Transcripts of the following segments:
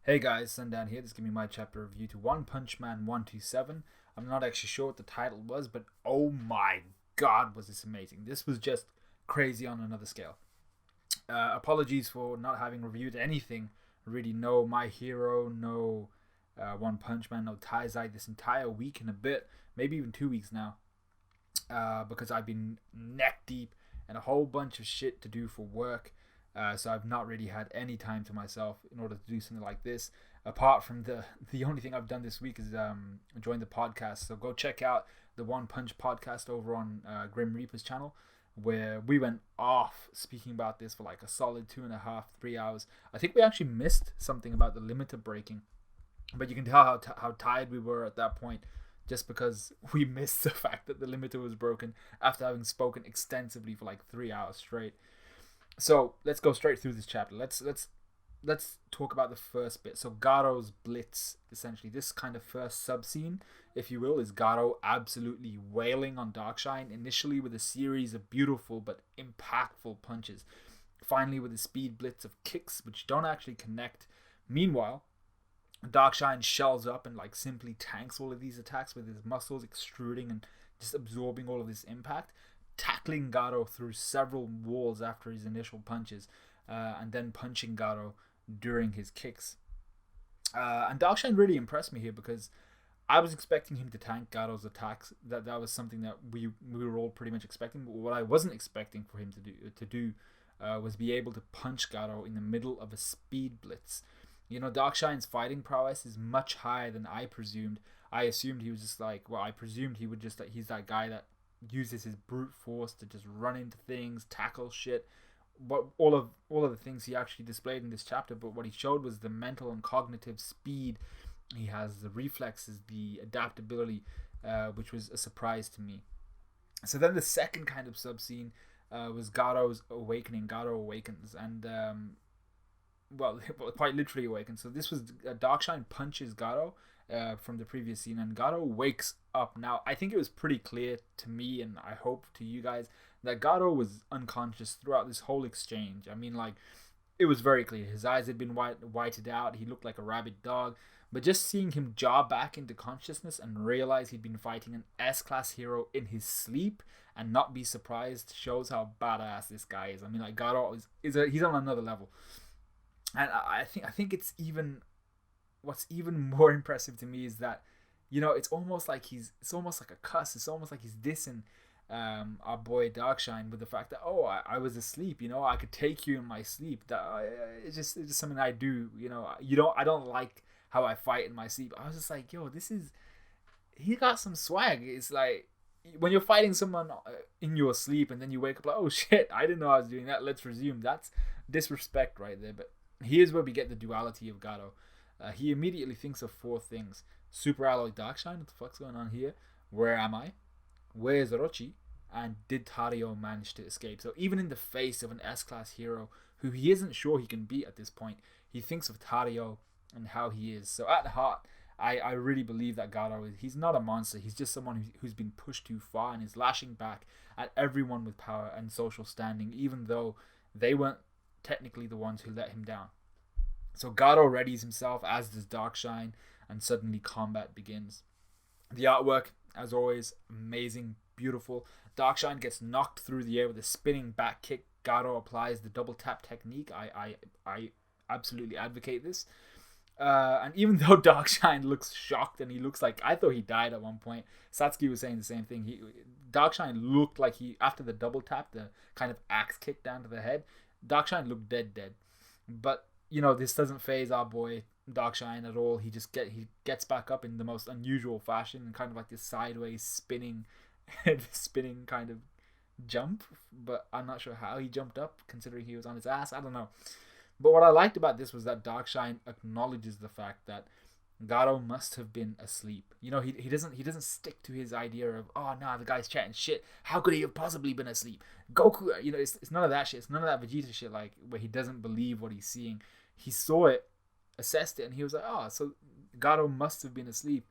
Hey guys, Sundown here. This is going to be my chapter review to One Punch Man 127. I'm not actually sure what the title was, but oh my god, was this amazing. This was just crazy on another scale. Apologies for not having reviewed anything. Really, no My Hero, no One Punch Man, no Taizai this entire week and a bit, maybe even 2 weeks now, because I've been neck deep and a whole bunch of shit to do for work. So I've not really had any time to myself in order to do something like this. Apart from the only thing I've done this week is join the podcast. So go check out the One Punch podcast over on Grim Reaper's channel, where we went off speaking about this for like a solid 2.5, 3 hours. I think we actually missed something about the limiter breaking, but you can tell how tired we were at that point, just because we missed the fact that the limiter was broken after having spoken extensively for like 3 hours straight. So let's go straight through this chapter. Let's talk about the first bit. So Garo's blitz, essentially, this kind of first sub scene, if you will, is Garo absolutely wailing on Darkshine. Initially with a series of beautiful but impactful punches. Finally with a speed blitz of kicks which don't actually connect. Meanwhile, Darkshine shells up and like simply tanks all of these attacks with his muscles extruding and just absorbing all of this impact, tackling Garo through several walls after his initial punches, and then punching Garo during his kicks. And Darkshine really impressed me here because I was expecting him to tank Garo's attacks. That was something that we were all pretty much expecting. But what I wasn't expecting for him to do was be able to punch Garo in the middle of a speed blitz. You know, Darkshine's fighting prowess is much higher than I presumed. I assumed he was just like, well, I presumed he would just like, he's that guy that uses his brute force to just run into things, tackle shit. But all of the things he actually displayed in this chapter, but what he showed was the mental and cognitive speed. He has the reflexes, the adaptability, which was a surprise to me. So then the second kind of sub scene was Garo's awakening. Garo awakens, and well, quite literally awakens. So this was Darkshine punches Garo from the previous scene, and Garo wakes up. Now, I think it was pretty clear to me, and I hope to you guys, that Garo was unconscious throughout this whole exchange. I mean, like, it was very clear. His eyes had been whited out. He looked like a rabid dog. But just seeing him jaw back into consciousness and realize he'd been fighting an S-class hero in his sleep and not be surprised shows how badass this guy is. I mean, like, Garo he's on another level. And I think what's even more impressive to me is that, you know, it's almost like a cuss. It's almost like he's dissing our boy Darkshine with the fact that, oh, I was asleep, you know, I could take you in my sleep. That it's just something I do, you know. I don't like how I fight in my sleep. I was just like, yo, he got some swag. It's like when you're fighting someone in your sleep and then you wake up like, oh shit, I didn't know I was doing that. Let's resume. That's disrespect right there. But here's where we get the duality of Garo. He immediately thinks of four things: Super Alloy Darkshine, what the fuck's going on here? Where am I? Where's Orochi? And did Tario manage to escape? So even in the face of an S-class hero who he isn't sure he can beat at this point, he thinks of Tario and how he is. So at heart, I really believe that Garo he's not a monster. He's just someone who's been pushed too far and is lashing back at everyone with power and social standing, even though they weren't technically the ones who let him down. So Garo readies himself, as does Darkshine, and suddenly combat begins. The artwork, as always, amazing, beautiful. Darkshine gets knocked through the air with a spinning back kick. Garo applies the double tap technique. I absolutely advocate this. And even though Darkshine looks shocked and he looks like, I thought he died at one point. Satsuki was saying the same thing. Darkshine looked like after the double tap, the kind of axe kick down to the head, Darkshine looked dead. But you know, this doesn't phase our boy Darkshine at all. He gets back up in the most unusual fashion, kind of like this sideways spinning spinning kind of jump. But I'm not sure how he jumped up, considering he was on his ass. I don't know. But what I liked about this was that Darkshine acknowledges the fact that Garo must have been asleep. You know, he doesn't stick to his idea of, oh no, the guy's chatting shit. How could he have possibly been asleep? Goku, you know, it's none of that shit. It's none of that Vegeta shit, like where he doesn't believe what he's seeing. He saw it, assessed it, and he was like, oh, so Garo must have been asleep.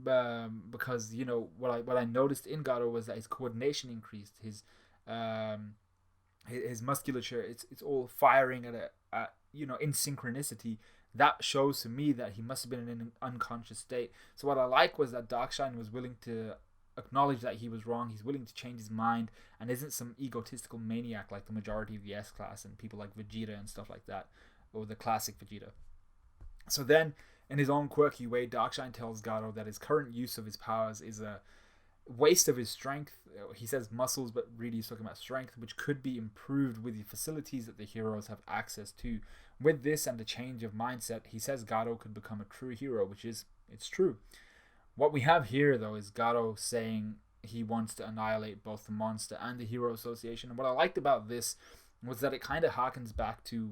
Because, you know, what I noticed in Garo was that his coordination increased, his musculature, it's all firing at you know, in synchronicity. that shows to me that he must have been in an unconscious state. So what I like was that Darkshine was willing to acknowledge that he was wrong. He's willing to change his mind and isn't some egotistical maniac like the majority of the S-Class and people like Vegeta and stuff like that, or the classic Vegeta. So then, in his own quirky way, Darkshine tells Gato that his current use of his powers is a waste of his strength. He says muscles, but really he's talking about strength, which could be improved with the facilities that the heroes have access to. With this and the change of mindset, he says Gato could become a true hero, which is, it's true. What we have here, though, is Gato saying he wants to annihilate both the monster and the hero association. And what I liked about this was that it kind of harkens back to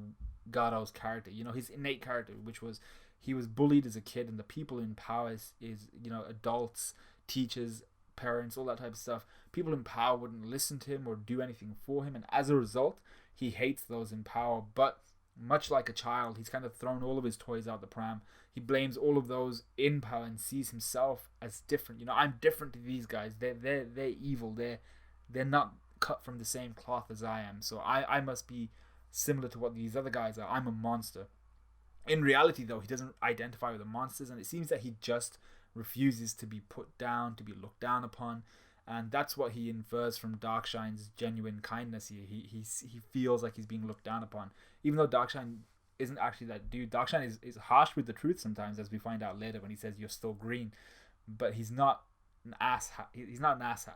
Gato's character, his innate character, which was he was bullied as a kid, and the people in power is adults, teachers, parents, all that type of stuff. People in power wouldn't listen to him or do anything for him, and as a result, he hates those in power. But much like a child, he's kind of thrown all of his toys out the pram. He blames all of those in power and sees himself as different. I'm different to these guys. They're evil. They're not cut from the same cloth as I am. So I must be similar to what these other guys are. I'm a monster. In reality, though, he doesn't identify with the monsters, and it seems that he just refuses to be put down, to be looked down upon, and that's what he infers from Darkshine's genuine kindness here. He feels like he's being looked down upon, even though Darkshine isn't actually that dude. Darkshine is harsh with the truth sometimes, as we find out later when he says you're still green, but he's not an asshat. He's not an asshat.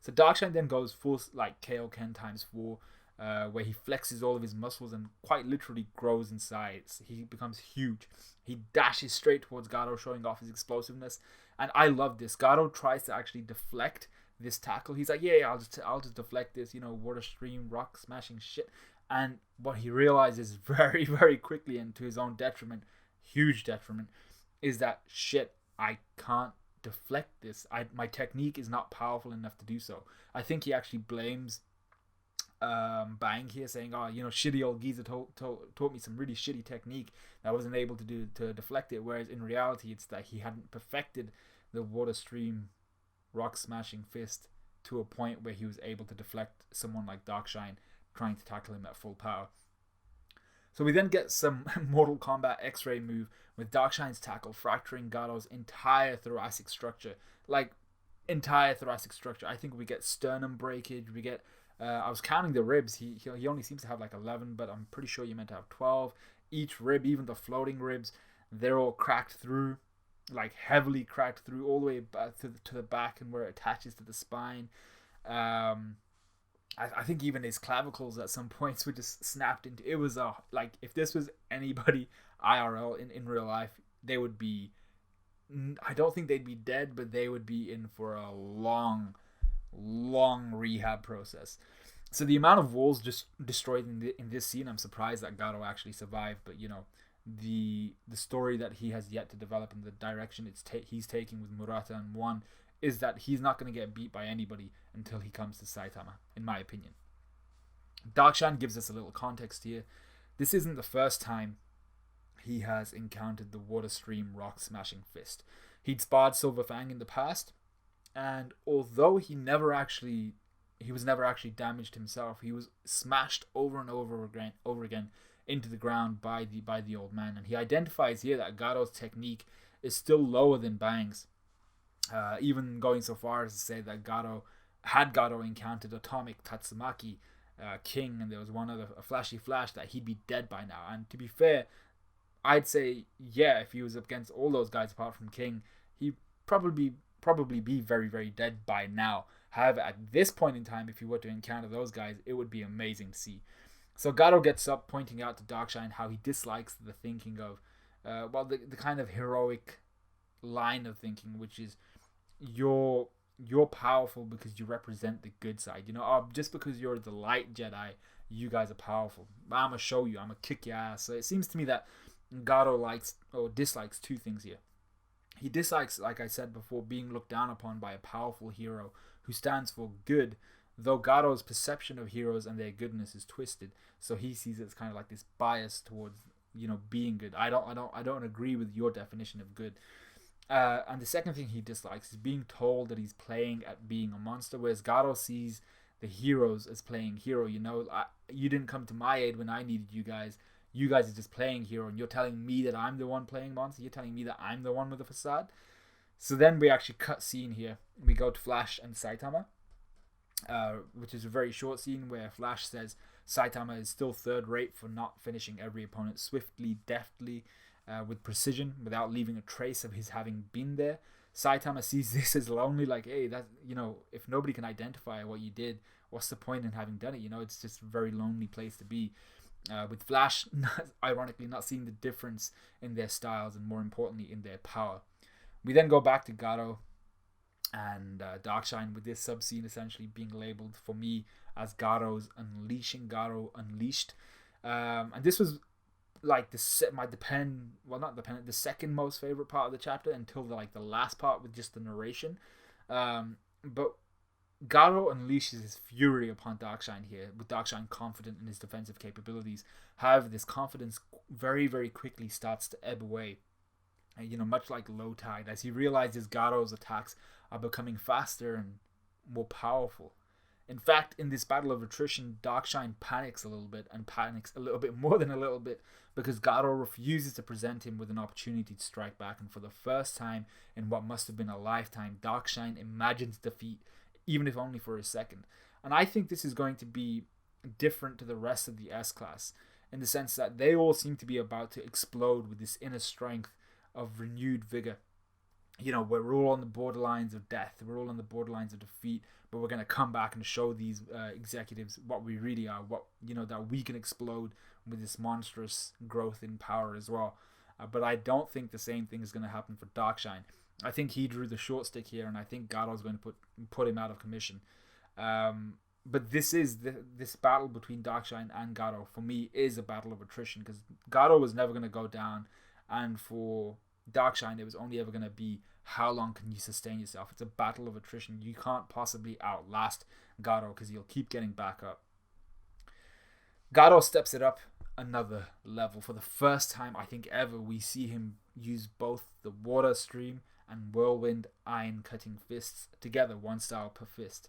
So Darkshine then goes full like Kaioken times 4. Where he flexes all of his muscles and quite literally grows in size. He becomes huge. He dashes straight towards Gato, showing off his explosiveness. And I love this. Gato tries to actually deflect this tackle. He's like, yeah, I'll just deflect this, water stream, rock smashing shit. And what he realizes very, very quickly, and to his own detriment, huge detriment, is that shit, I can't deflect this. My technique is not powerful enough to do so. I think he actually blames Bang here, saying, shitty old geezer taught me some really shitty technique that I wasn't able to deflect it, whereas in reality it's that he hadn't perfected the water stream rock smashing fist to a point where he was able to deflect someone like Darkshine trying to tackle him at full power. So we then get some Mortal Kombat X-ray move with Darkshine's tackle fracturing Gato's entire thoracic structure. I think we get sternum breakage, we get I was counting the ribs. He only seems to have like 11, but I'm pretty sure you're meant to have 12. Each rib, even the floating ribs, they're all cracked through, like heavily cracked through, all the way back to the back and where it attaches to the spine. I think even his clavicles at some points were just snapped into. It was like if this was anybody IRL in real life, they would be. I don't think they'd be dead, but they would be in for a long rehab process. So the amount of walls just destroyed in this scene, I'm surprised that Gato actually survived. But the story that he has yet to develop and the direction he's taking with Murata and One is that he's not going to get beat by anybody until he comes to Saitama, in my opinion. Darkshine gives us a little context here. This isn't the first time he has encountered the water stream rock smashing fist. He'd sparred Silver Fang in the past, and although he was never actually damaged himself, he was smashed over and over again into the ground by the old man. And he identifies here that Gato's technique is still lower than Bang's, even going so far as to say that Gato encountered Atomic Tatsumaki King, and there was one other, a Flashy Flash, that he'd be dead by now. And to be fair, I'd say, yeah, if he was up against all those guys apart from King, he'd probably be very, very dead by now. However, at this point in time, if you were to encounter those guys, it would be amazing to see. So Gato gets up, pointing out to Darkshine how he dislikes the thinking of, the kind of heroic line of thinking, which is you're powerful because you represent the good side. Just because you're the light Jedi, you guys are powerful. I'm gonna show you. I'm gonna kick your ass. So it seems to me that Gato likes or dislikes two things here. He dislikes, like I said before, being looked down upon by a powerful hero who stands for good, though Gato's perception of heroes and their goodness is twisted. So he sees it as kind of like this bias towards, being good. I don't agree with your definition of good. And the second thing he dislikes is being told that he's playing at being a monster, whereas Gato sees the heroes as playing hero. You didn't come to my aid when I needed you guys. You guys are just playing hero, and you're telling me that I'm the one playing monster. You're telling me that I'm the one with the facade. So then we actually cut scene here. We go to Flash and Saitama, which is a very short scene where Flash says Saitama is still third rate for not finishing every opponent swiftly, deftly, with precision, without leaving a trace of his having been there. Saitama sees this as lonely, like, hey, that, you know, if nobody can identify what you did, what's the point in having done it? You know, it's just a very lonely place to be. With Flash, ironically, not seeing the difference in their styles and more importantly in their power. We then go back to Gato and Darkshine, with this sub scene essentially being labeled for me as Gato's unleashing, Gato unleashed. And this was like the second most favorite part of the chapter until the last part with just the narration. But Gato unleashes his fury upon Darkshine here, with Darkshine confident in his defensive capabilities. However, this confidence very, very quickly starts to ebb away. You know, much like low tide, as he realizes Gato's attacks are becoming faster and more powerful. In fact, in this battle of attrition, Darkshine panics a little bit, and panics a little bit more than a little bit, because Gato refuses to present him with an opportunity to strike back, and for the first time in what must have been a lifetime, Darkshine imagines defeat, even if only for a second. And I think this is going to be different to the rest of the S-Class, in the sense that they all seem to be about to explode with this inner strength of renewed vigor. You know, we're all on the borderlines of death, we're all on the borderlines of defeat, but we're going to come back and show these executives what we really are, what, you know, that we can explode with this monstrous growth in power as well. But I don't think the same thing is going to happen for Darkshine. I think he drew the short stick here, and I think Gato's going to put him out of commission. But this battle between Darkshine and Gato, for me, is a battle of attrition, because Gato was never going to go down, and for Darkshine, it was only ever going to be how long can you sustain yourself. It's a battle of attrition. You can't possibly outlast Gato, because he'll keep getting back up. Gato steps it up another level. For the first time, I think ever, we see him use both the water stream and whirlwind iron cutting fists together, one style per fist.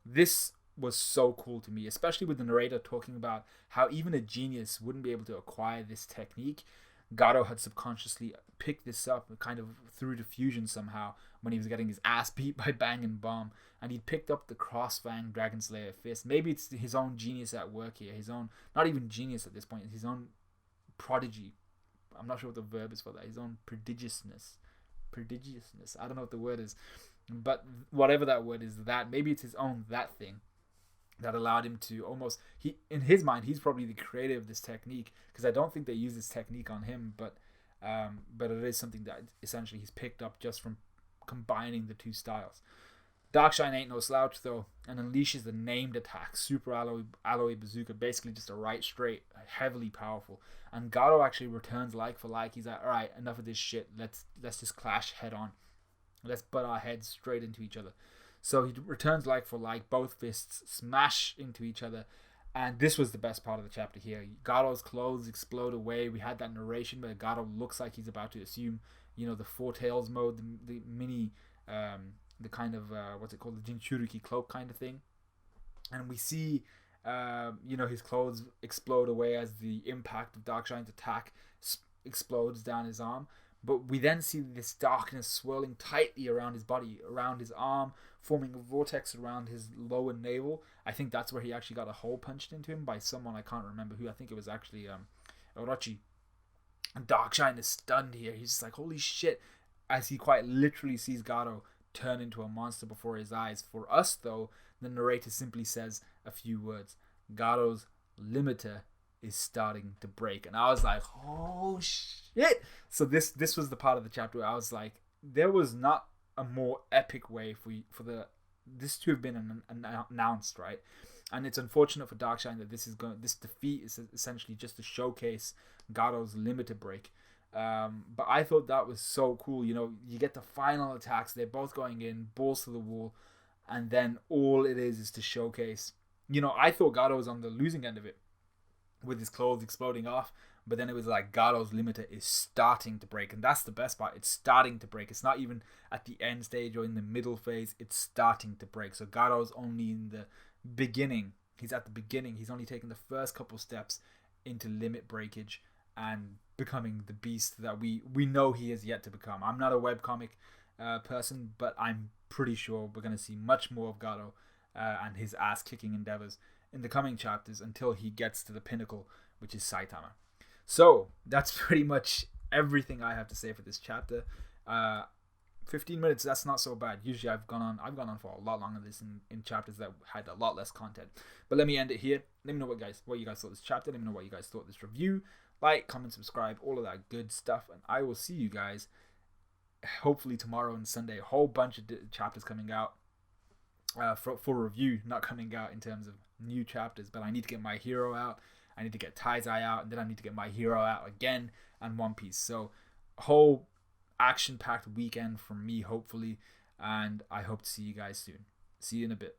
This was so cool to me, especially with the narrator talking about how even a genius wouldn't be able to acquire this technique. Gato had subconsciously picked this up kind of through diffusion somehow when he was getting his ass beat by Bang and Bomb, and he'd picked up the Crossfang Dragon Slayer fist. Maybe it's his own genius at work here, his own, not even genius at this point, his own prodigy. I'm not sure what the verb is for that, his own prodigiousness. I don't know what the word is, but whatever that word is, that maybe it's his own that thing that allowed him to almost, he in his mind, he's probably the creator of this technique, because I don't think they use this technique on him, but it is something that essentially he's picked up just from combining the two styles. Darkshine ain't no slouch though, and unleashes the named attack, Super Alloy Bazooka, basically just a right straight, heavily powerful. And Gato actually returns like for like. He's like, alright, enough of this shit, let's just clash head on. Let's butt our heads straight into each other. So he returns like for like, both fists smash into each other, and this was the best part of the chapter here. Gato's clothes explode away. We had that narration where Gato looks like he's about to assume, you know, the Four Tails mode, the mini, the kind of, what's it called, the Jinchuriki cloak kind of thing. And we see, you know, his clothes explode away as the impact of Darkshine's attack explodes down his arm. But we then see this darkness swirling tightly around his body, around his arm, forming a vortex around his lower navel. I think that's where he actually got a hole punched into him by someone, I can't remember who. I think it was actually Orochi. And Darkshine is stunned here. He's just like, holy shit, as he quite literally sees Gato turn into a monster before his eyes. For us, though, the narrator simply says a few words. Gato's limiter is starting to break. And I was like, oh shit. So this was the part of the chapter where I was like, there was not a more epic way for this to have been announced, right? And it's unfortunate for Darkshine that this defeat is essentially just to showcase Gato's limiter break. But I thought that was so cool. You know, you get the final attacks, they're both going in, balls to the wall, and then all it is to showcase. You know, I thought Gato was on the losing end of it, with his clothes exploding off, but then it was like Gato's limiter is starting to break, and that's the best part. It's starting to break. It's not even at the end stage or in the middle phase. It's starting to break. So Gato's only in the beginning. He's at the beginning. He's only taken the first couple steps into limit breakage and becoming the beast that we know he is yet to become. I'm not a webcomic person, but I'm pretty sure we're going to see much more of Gato and his ass-kicking endeavors in the coming chapters until he gets to the pinnacle, which is Saitama. So that's pretty much everything I have to say for this chapter. 15 minutes, that's not so bad. Usually I've gone on for a lot longer than this in chapters that had a lot less content. But let me end it here. Let me know what you guys thought of this chapter. Let me know what you guys thought of this review. Like, comment, subscribe, all of that good stuff. And I will see you guys hopefully tomorrow and Sunday. A whole bunch of chapters coming out for review, not coming out in terms of new chapters. But I need to get My Hero out. I need to get Taizai out. And then I need to get My Hero out again and One Piece. So whole action-packed weekend from me, hopefully. And I hope to see you guys soon. See you in a bit.